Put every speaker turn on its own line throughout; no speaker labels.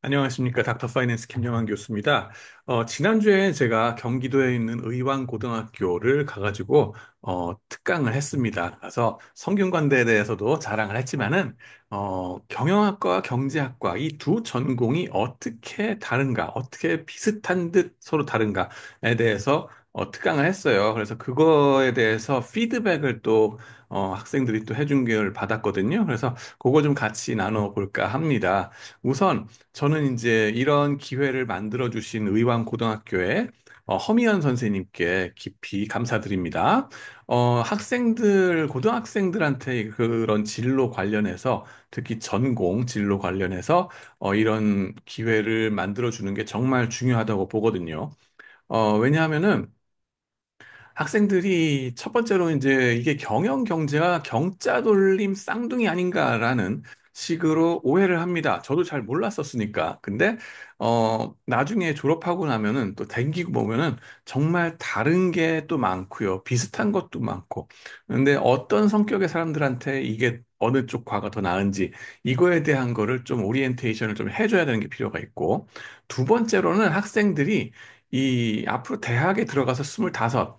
안녕하십니까. 닥터 파이낸스 김영환 교수입니다. 지난주에 제가 경기도에 있는 의왕고등학교를 가가지고, 특강을 했습니다. 그래서 성균관대에 대해서도 자랑을 했지만은, 경영학과 경제학과 이 두 전공이 어떻게 다른가, 어떻게 비슷한 듯 서로 다른가에 대해서 특강을 했어요. 그래서 그거에 대해서 피드백을 또, 학생들이 또 해준 걸 받았거든요. 그래서 그거 좀 같이 나눠볼까 합니다. 우선, 저는 이제 이런 기회를 만들어주신 의왕고등학교의 허미연 선생님께 깊이 감사드립니다. 고등학생들한테 그런 진로 관련해서, 특히 전공 진로 관련해서 이런 기회를 만들어주는 게 정말 중요하다고 보거든요. 왜냐하면은 학생들이 첫 번째로 이제 이게 경영 경제가 경자 돌림 쌍둥이 아닌가라는 식으로 오해를 합니다. 저도 잘 몰랐었으니까. 근데 나중에 졸업하고 나면은 또 댕기고 보면은 정말 다른 게 또 많고요. 비슷한 것도 많고. 근데 어떤 성격의 사람들한테 이게 어느 쪽 과가 더 나은지 이거에 대한 거를 좀 오리엔테이션을 좀 해줘야 되는 게 필요가 있고, 두 번째로는 학생들이 이 앞으로 대학에 들어가서 25,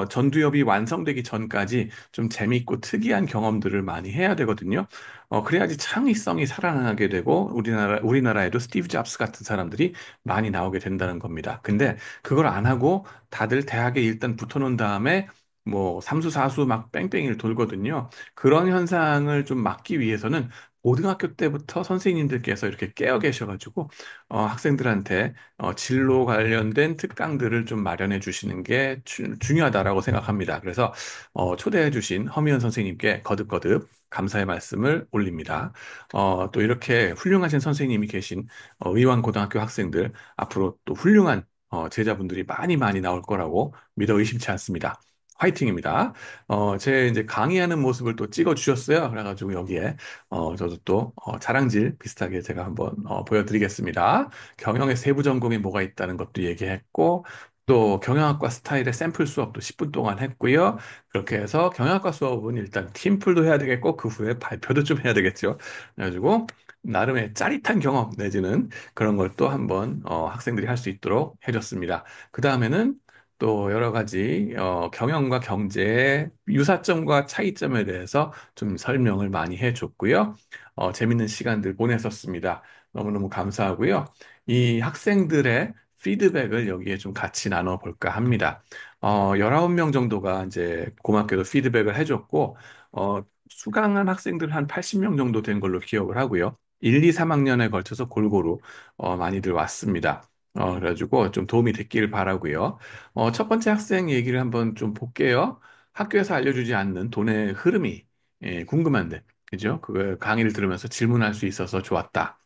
전두엽이 완성되기 전까지 좀 재밌고 특이한 경험들을 많이 해야 되거든요. 그래야지 창의성이 살아나게 되고, 우리나라에도 스티브 잡스 같은 사람들이 많이 나오게 된다는 겁니다. 근데 그걸 안 하고 다들 대학에 일단 붙어놓은 다음에 뭐 삼수, 사수 막 뺑뺑이를 돌거든요. 그런 현상을 좀 막기 위해서는 고등학교 때부터 선생님들께서 이렇게 깨어 계셔가지고, 학생들한테 진로 관련된 특강들을 좀 마련해 주시는 게 중요하다라고 생각합니다. 그래서 초대해 주신 허미연 선생님께 거듭거듭 감사의 말씀을 올립니다. 또 이렇게 훌륭하신 선생님이 계신 의왕고등학교 학생들, 앞으로 또 훌륭한 제자분들이 많이 많이 나올 거라고 믿어 의심치 않습니다. 화이팅입니다. 제 이제 강의하는 모습을 또 찍어 주셨어요. 그래가지고 여기에 저도 또 자랑질 비슷하게 제가 한번 보여드리겠습니다. 경영의 세부 전공이 뭐가 있다는 것도 얘기했고, 또 경영학과 스타일의 샘플 수업도 10분 동안 했고요. 그렇게 해서 경영학과 수업은 일단 팀플도 해야 되겠고, 그 후에 발표도 좀 해야 되겠죠. 그래가지고 나름의 짜릿한 경험 내지는 그런 걸 또 한번 학생들이 할 수 있도록 해줬습니다. 그 다음에는 또 여러 가지 경영과 경제의 유사점과 차이점에 대해서 좀 설명을 많이 해줬고요. 재밌는 시간들 보냈었습니다. 너무너무 감사하고요. 이 학생들의 피드백을 여기에 좀 같이 나눠볼까 합니다. 19명 정도가 이제 고맙게도 피드백을 해줬고, 수강한 학생들 한 80명 정도 된 걸로 기억을 하고요. 1, 2, 3학년에 걸쳐서 골고루 많이들 왔습니다. 그래가지고 좀 도움이 됐길 바라고요. 첫 번째 학생 얘기를 한번 좀 볼게요. 학교에서 알려주지 않는 돈의 흐름이 궁금한데, 그죠? 그걸 강의를 들으면서 질문할 수 있어서 좋았다.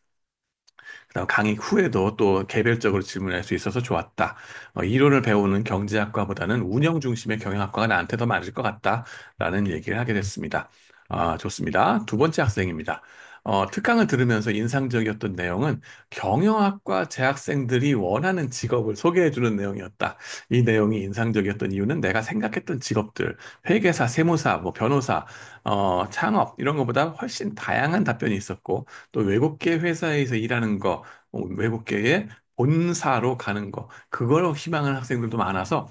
그다음 강의 후에도 또 개별적으로 질문할 수 있어서 좋았다. 이론을 배우는 경제학과보다는 운영 중심의 경영학과가 나한테 더 맞을 것 같다라는 얘기를 하게 됐습니다. 좋습니다. 두 번째 학생입니다. 특강을 들으면서 인상적이었던 내용은 경영학과 재학생들이 원하는 직업을 소개해주는 내용이었다. 이 내용이 인상적이었던 이유는 내가 생각했던 직업들, 회계사, 세무사, 뭐 변호사, 창업 이런 것보다 훨씬 다양한 답변이 있었고, 또 외국계 회사에서 일하는 거, 외국계의 본사로 가는 거, 그걸 희망하는 학생들도 많아서,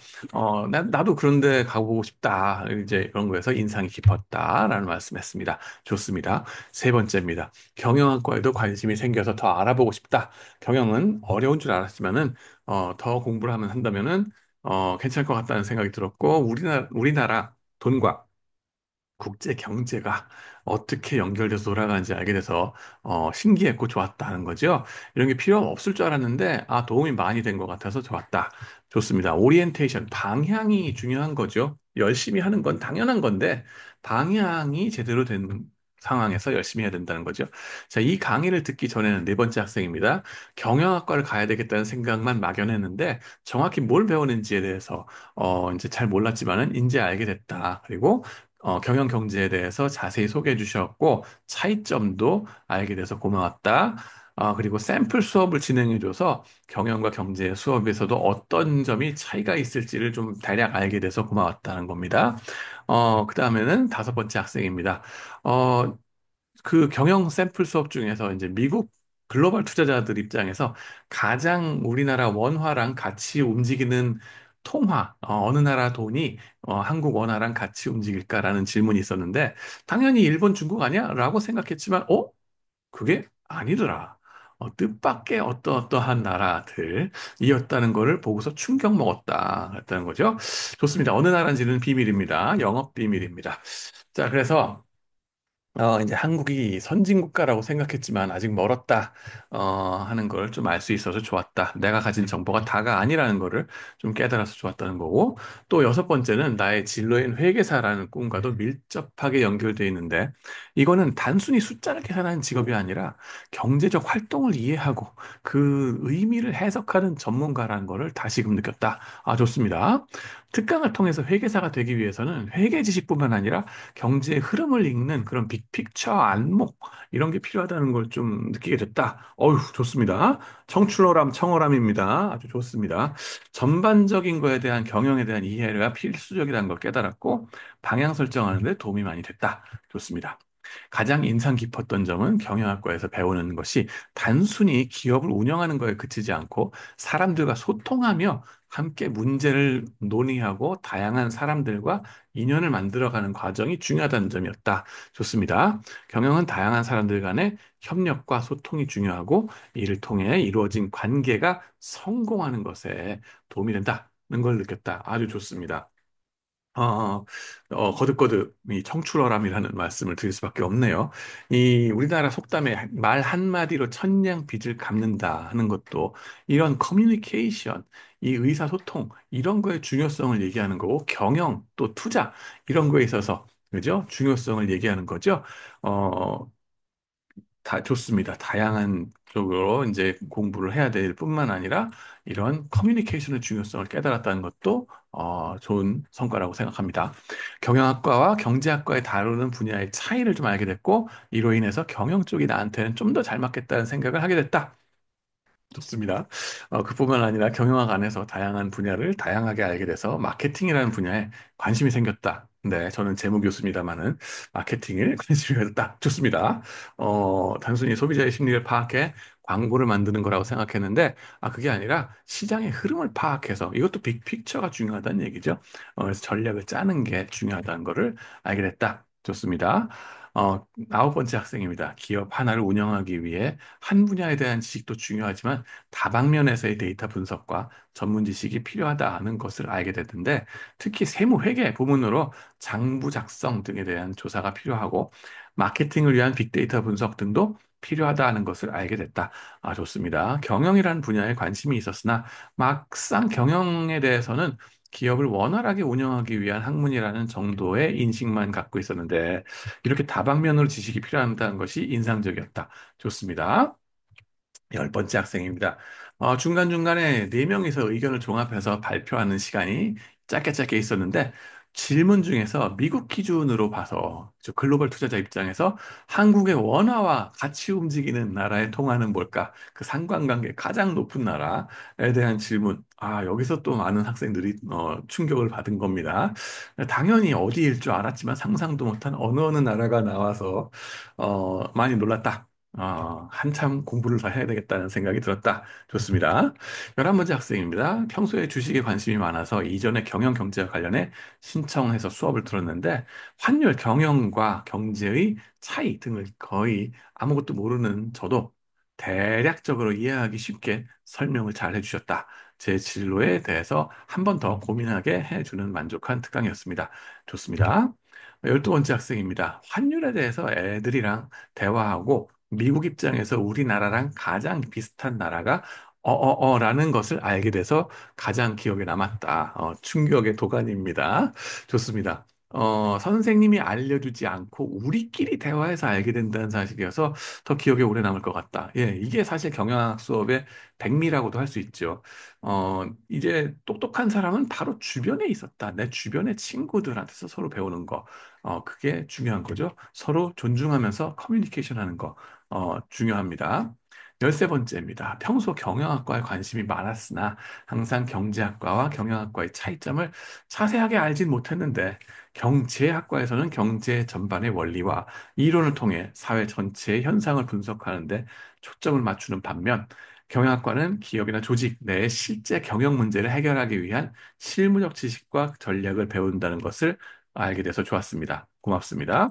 나도 그런데 가보고 싶다. 이제 그런 거에서 인상이 깊었다라는 말씀했습니다. 좋습니다. 세 번째입니다. 경영학과에도 관심이 생겨서 더 알아보고 싶다. 경영은 어려운 줄 알았지만은, 더 공부를 하면 한다면은, 괜찮을 것 같다는 생각이 들었고, 우리나라 돈과 국제 경제가 어떻게 연결돼서 돌아가는지 알게 돼서 신기했고 좋았다는 거죠. 이런 게 필요 없을 줄 알았는데 도움이 많이 된 것 같아서 좋았다. 좋습니다. 오리엔테이션, 방향이 중요한 거죠. 열심히 하는 건 당연한 건데 방향이 제대로 된 상황에서 열심히 해야 된다는 거죠. 자, 이 강의를 듣기 전에는 네 번째 학생입니다. 경영학과를 가야 되겠다는 생각만 막연했는데 정확히 뭘 배우는지에 대해서 이제 잘 몰랐지만은 이제 알게 됐다. 그리고 경영 경제에 대해서 자세히 소개해 주셨고, 차이점도 알게 돼서 고마웠다. 그리고 샘플 수업을 진행해 줘서 경영과 경제 수업에서도 어떤 점이 차이가 있을지를 좀 대략 알게 돼서 고마웠다는 겁니다. 그 다음에는 다섯 번째 학생입니다. 그 경영 샘플 수업 중에서 이제 미국 글로벌 투자자들 입장에서 가장 우리나라 원화랑 같이 움직이는 통화, 어느 나라 돈이 한국 원화랑 같이 움직일까라는 질문이 있었는데, 당연히 일본, 중국 아니야? 라고 생각했지만, 그게 아니더라. 뜻밖의 어떠한 나라들이었다는 거를 보고서 충격 먹었다. 그랬다는 거죠. 좋습니다. 어느 나라인지는 비밀입니다. 영업 비밀입니다. 자, 그래서 이제 한국이 선진국가라고 생각했지만 아직 멀었다, 하는 걸 좀 알 수 있어서 좋았다. 내가 가진 정보가 다가 아니라는 거를 좀 깨달아서 좋았다는 거고, 또 여섯 번째는 나의 진로인 회계사라는 꿈과도 밀접하게 연결되어 있는데, 이거는 단순히 숫자를 계산하는 직업이 아니라 경제적 활동을 이해하고 그 의미를 해석하는 전문가라는 거를 다시금 느꼈다. 아, 좋습니다. 특강을 통해서 회계사가 되기 위해서는 회계 지식뿐만 아니라 경제의 흐름을 읽는 그런 빅픽처 안목 이런 게 필요하다는 걸 좀 느끼게 됐다. 어휴, 좋습니다. 청출어람 청어람입니다. 아주 좋습니다. 전반적인 거에 대한 경영에 대한 이해가 필수적이라는 걸 깨달았고 방향 설정하는 데 도움이 많이 됐다. 좋습니다. 가장 인상 깊었던 점은 경영학과에서 배우는 것이 단순히 기업을 운영하는 거에 그치지 않고 사람들과 소통하며 함께 문제를 논의하고 다양한 사람들과 인연을 만들어가는 과정이 중요하다는 점이었다. 좋습니다. 경영은 다양한 사람들 간의 협력과 소통이 중요하고 이를 통해 이루어진 관계가 성공하는 것에 도움이 된다는 걸 느꼈다. 아주 좋습니다. 어, 거듭거듭 이 청출어람이라는 말씀을 드릴 수밖에 없네요. 이 우리나라 속담에 말 한마디로 천냥 빚을 갚는다 하는 것도 이런 커뮤니케이션, 이 의사소통, 이런 거의 중요성을 얘기하는 거고, 경영, 또 투자, 이런 거에 있어서, 그죠? 중요성을 얘기하는 거죠. 어, 다 좋습니다. 다양한 쪽으로 이제 공부를 해야 될 뿐만 아니라 이런 커뮤니케이션의 중요성을 깨달았다는 것도 좋은 성과라고 생각합니다. 경영학과와 경제학과의 다루는 분야의 차이를 좀 알게 됐고, 이로 인해서 경영 쪽이 나한테는 좀 더 잘 맞겠다는 생각을 하게 됐다. 좋습니다. 그뿐만 아니라 경영학 안에서 다양한 분야를 다양하게 알게 돼서 마케팅이라는 분야에 관심이 생겼다. 네, 저는 재무 교수입니다만은 마케팅에 관심이 가졌다. 좋습니다. 단순히 소비자의 심리를 파악해 광고를 만드는 거라고 생각했는데, 그게 아니라 시장의 흐름을 파악해서 이것도 빅픽처가 중요하다는 얘기죠. 그래서 전략을 짜는 게 중요하다는 거를 알게 됐다. 좋습니다. 아홉 번째 학생입니다. 기업 하나를 운영하기 위해 한 분야에 대한 지식도 중요하지만 다방면에서의 데이터 분석과 전문 지식이 필요하다는 것을 알게 됐는데, 특히 세무 회계 부문으로 장부 작성 등에 대한 조사가 필요하고 마케팅을 위한 빅데이터 분석 등도 필요하다는 것을 알게 됐다. 아, 좋습니다. 경영이라는 분야에 관심이 있었으나 막상 경영에 대해서는 기업을 원활하게 운영하기 위한 학문이라는 정도의 인식만 갖고 있었는데, 이렇게 다방면으로 지식이 필요하다는 것이 인상적이었다. 좋습니다. 열 번째 학생입니다. 중간중간에 네 명이서 의견을 종합해서 발표하는 시간이 짧게 짧게 있었는데, 질문 중에서 미국 기준으로 봐서 저 글로벌 투자자 입장에서 한국의 원화와 같이 움직이는 나라의 통화는 뭘까? 그 상관관계 가장 높은 나라에 대한 질문. 여기서 또 많은 학생들이 충격을 받은 겁니다. 당연히 어디일 줄 알았지만 상상도 못한 어느 나라가 나와서 많이 놀랐다. 한참 공부를 더 해야 되겠다는 생각이 들었다. 좋습니다. 11번째 학생입니다. 평소에 주식에 관심이 많아서 이전에 경영 경제와 관련해 신청해서 수업을 들었는데, 환율 경영과 경제의 차이 등을 거의 아무것도 모르는 저도 대략적으로 이해하기 쉽게 설명을 잘 해주셨다. 제 진로에 대해서 한 번 더 고민하게 해주는 만족한 특강이었습니다. 좋습니다. 12번째 학생입니다. 환율에 대해서 애들이랑 대화하고 미국 입장에서 우리나라랑 가장 비슷한 나라가 라는 것을 알게 돼서 가장 기억에 남았다. 충격의 도가니입니다. 좋습니다. 선생님이 알려주지 않고 우리끼리 대화해서 알게 된다는 사실이어서 더 기억에 오래 남을 것 같다. 예, 이게 사실 경영학 수업의 백미라고도 할 수 있죠. 이제 똑똑한 사람은 바로 주변에 있었다. 내 주변의 친구들한테서 서로 배우는 거. 그게 중요한 거죠. 서로 존중하면서 커뮤니케이션 하는 거. 중요합니다. 열세 번째입니다. 평소 경영학과에 관심이 많았으나 항상 경제학과와 경영학과의 차이점을 자세하게 알진 못했는데, 경제학과에서는 경제 전반의 원리와 이론을 통해 사회 전체의 현상을 분석하는데 초점을 맞추는 반면 경영학과는 기업이나 조직 내의 실제 경영 문제를 해결하기 위한 실무적 지식과 전략을 배운다는 것을 알게 돼서 좋았습니다. 고맙습니다.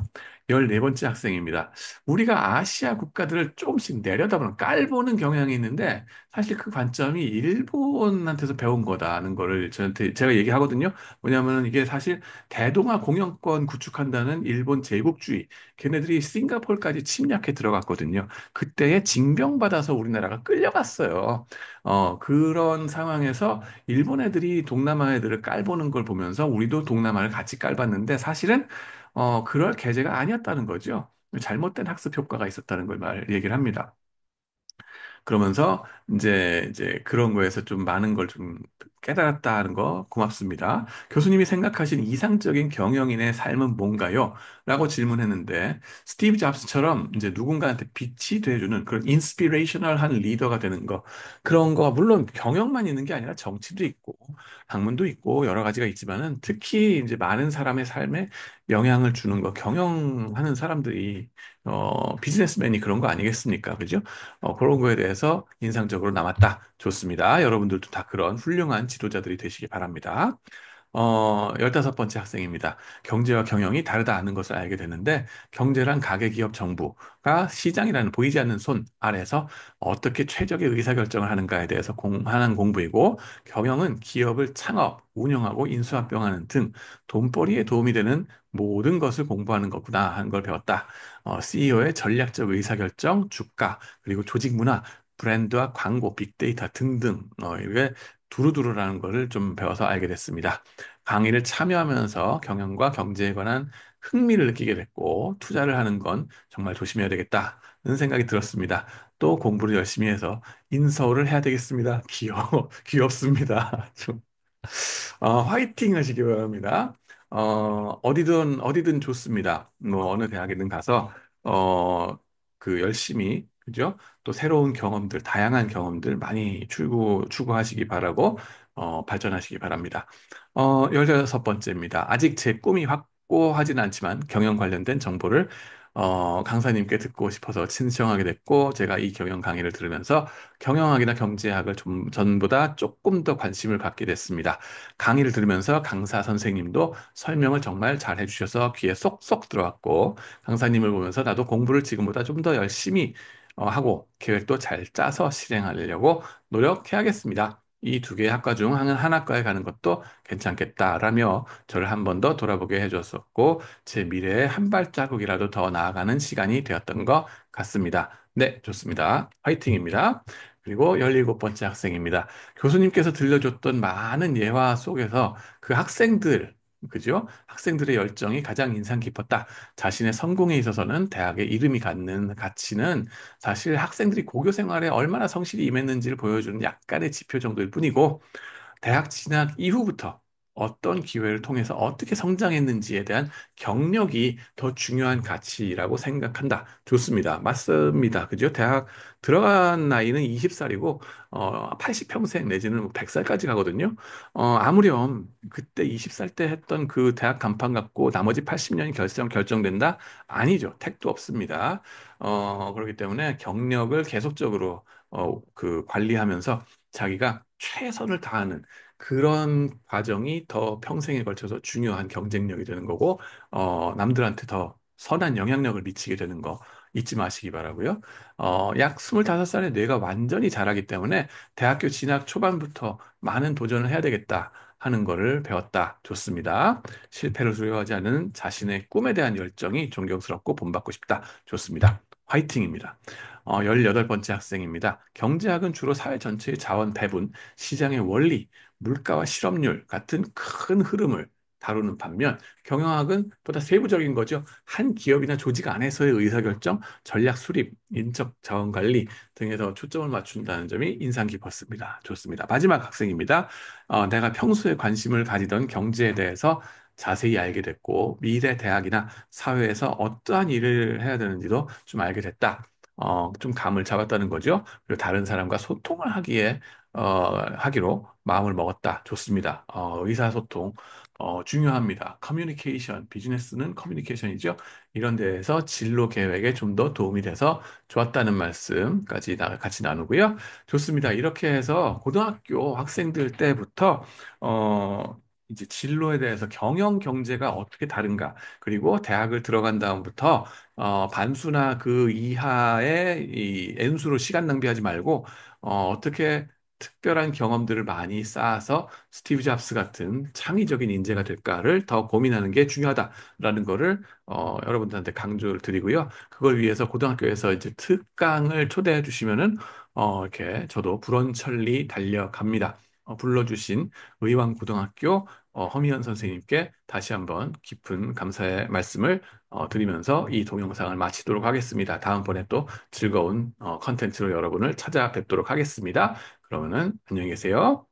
14번째 학생입니다. 우리가 아시아 국가들을 조금씩 내려다보는 깔보는 경향이 있는데 사실 그 관점이 일본한테서 배운 거다는 거를 저한테 제가 얘기하거든요. 왜냐하면 이게 사실 대동아 공영권 구축한다는 일본 제국주의, 걔네들이 싱가포르까지 침략해 들어갔거든요. 그때에 징병받아서 우리나라가 끌려갔어요. 그런 상황에서 일본 애들이 동남아 애들을 깔보는 걸 보면서 우리도 동남아를 같이 깔봤는데 사실은 그럴 계제가 아니었다는 거죠. 잘못된 학습 효과가 있었다는 걸 얘기를 합니다. 그러면서 이제 그런 거에서 좀 많은 걸 좀 깨달았다는 거 고맙습니다. 교수님이 생각하신 이상적인 경영인의 삶은 뭔가요? 라고 질문했는데 스티브 잡스처럼 이제 누군가한테 빛이 돼주는 그런 인스피레이셔널한 리더가 되는 거 그런 거 물론 경영만 있는 게 아니라 정치도 있고 학문도 있고 여러 가지가 있지만은 특히 이제 많은 사람의 삶에 영향을 주는 거 경영하는 사람들이 비즈니스맨이 그런 거 아니겠습니까? 그죠? 그런 거에 대해서 인상적으로 남았다. 좋습니다. 여러분들도 다 그런 훌륭한 지도자들이 되시기 바랍니다. 15번째 학생입니다. 경제와 경영이 다르다는 것을 알게 되는데, 경제란 가계기업 정부가 시장이라는 보이지 않는 손 아래서 어떻게 최적의 의사결정을 하는가에 대해서 하는 공부이고, 경영은 기업을 창업, 운영하고 인수합병하는 등 돈벌이에 도움이 되는 모든 것을 공부하는 거구나 하는 걸 배웠다. CEO의 전략적 의사결정, 주가, 그리고 조직 문화, 브랜드와 광고, 빅데이터 등등, 이게 두루두루라는 것을 좀 배워서 알게 됐습니다. 강의를 참여하면서 경영과 경제에 관한 흥미를 느끼게 됐고, 투자를 하는 건 정말 조심해야 되겠다는 생각이 들었습니다. 또 공부를 열심히 해서 인서울을 해야 되겠습니다. 귀엽습니다. 화이팅 하시기 바랍니다. 어디든 좋습니다. 뭐, 어느 대학이든 가서, 어, 열심히, 그죠? 또 새로운 경험들, 다양한 경험들 많이 추구하시기 바라고, 발전하시기 바랍니다. 16번째입니다. 아직 제 꿈이 확고하진 않지만 경영 관련된 정보를 강사님께 듣고 싶어서 신청하게 됐고, 제가 이 경영 강의를 들으면서 경영학이나 경제학을 좀 전보다 조금 더 관심을 갖게 됐습니다. 강의를 들으면서 강사 선생님도 설명을 정말 잘 해주셔서 귀에 쏙쏙 들어왔고, 강사님을 보면서 나도 공부를 지금보다 좀 더 열심히 하고 계획도 잘 짜서 실행하려고 노력해야겠습니다. 이 두 개의 학과 중 한 학과에 가는 것도 괜찮겠다라며 저를 한 번 더 돌아보게 해줬었고, 제 미래에 한 발자국이라도 더 나아가는 시간이 되었던 것 같습니다. 네, 좋습니다. 화이팅입니다. 그리고 17번째 학생입니다. 교수님께서 들려줬던 많은 예화 속에서 그 학생들, 그죠? 학생들의 열정이 가장 인상 깊었다. 자신의 성공에 있어서는 대학의 이름이 갖는 가치는 사실 학생들이 고교 생활에 얼마나 성실히 임했는지를 보여주는 약간의 지표 정도일 뿐이고, 대학 진학 이후부터 어떤 기회를 통해서 어떻게 성장했는지에 대한 경력이 더 중요한 가치라고 생각한다. 좋습니다. 맞습니다. 그죠? 대학 들어간 나이는 20살이고, 80평생 내지는 100살까지 가거든요. 아무렴 그때 20살 때 했던 그 대학 간판 갖고 나머지 80년이 결정된다? 아니죠. 택도 없습니다. 그렇기 때문에 경력을 계속적으로 관리하면서 자기가 최선을 다하는 그런 과정이 더 평생에 걸쳐서 중요한 경쟁력이 되는 거고, 남들한테 더 선한 영향력을 미치게 되는 거 잊지 마시기 바라고요. 약 25살에 뇌가 완전히 자라기 때문에 대학교 진학 초반부터 많은 도전을 해야 되겠다 하는 거를 배웠다. 좋습니다. 실패를 두려워하지 않는 자신의 꿈에 대한 열정이 존경스럽고 본받고 싶다. 좋습니다. 화이팅입니다. 18번째 학생입니다. 경제학은 주로 사회 전체의 자원 배분, 시장의 원리, 물가와 실업률 같은 큰 흐름을 다루는 반면 경영학은 보다 세부적인 거죠. 한 기업이나 조직 안에서의 의사결정, 전략 수립, 인적 자원 관리 등에서 초점을 맞춘다는 점이 인상 깊었습니다. 좋습니다. 마지막 학생입니다. 내가 평소에 관심을 가지던 경제에 대해서 자세히 알게 됐고 미래 대학이나 사회에서 어떠한 일을 해야 되는지도 좀 알게 됐다. 좀 감을 잡았다는 거죠. 그리고 다른 사람과 소통을 하기로 마음을 먹었다. 좋습니다. 의사소통. 중요합니다. 커뮤니케이션, 비즈니스는 커뮤니케이션이죠. 이런 데에서 진로 계획에 좀 더 도움이 돼서 좋았다는 말씀까지 같이 나누고요. 좋습니다. 이렇게 해서 고등학교 학생들 때부터, 이제 진로에 대해서 경영 경제가 어떻게 다른가, 그리고 대학을 들어간 다음부터, 반수나 그 이하의 이 N수로 시간 낭비하지 말고, 어떻게 특별한 경험들을 많이 쌓아서 스티브 잡스 같은 창의적인 인재가 될까를 더 고민하는 게 중요하다라는 거를 여러분들한테 강조를 드리고요. 그걸 위해서 고등학교에서 이제 특강을 초대해 주시면은 이렇게 저도 불원천리 달려갑니다. 불러주신 의왕고등학교 허미연 선생님께 다시 한번 깊은 감사의 말씀을 드리면서 이 동영상을 마치도록 하겠습니다. 다음번에 또 즐거운 컨텐츠로 여러분을 찾아뵙도록 하겠습니다. 그러면은 안녕히 계세요.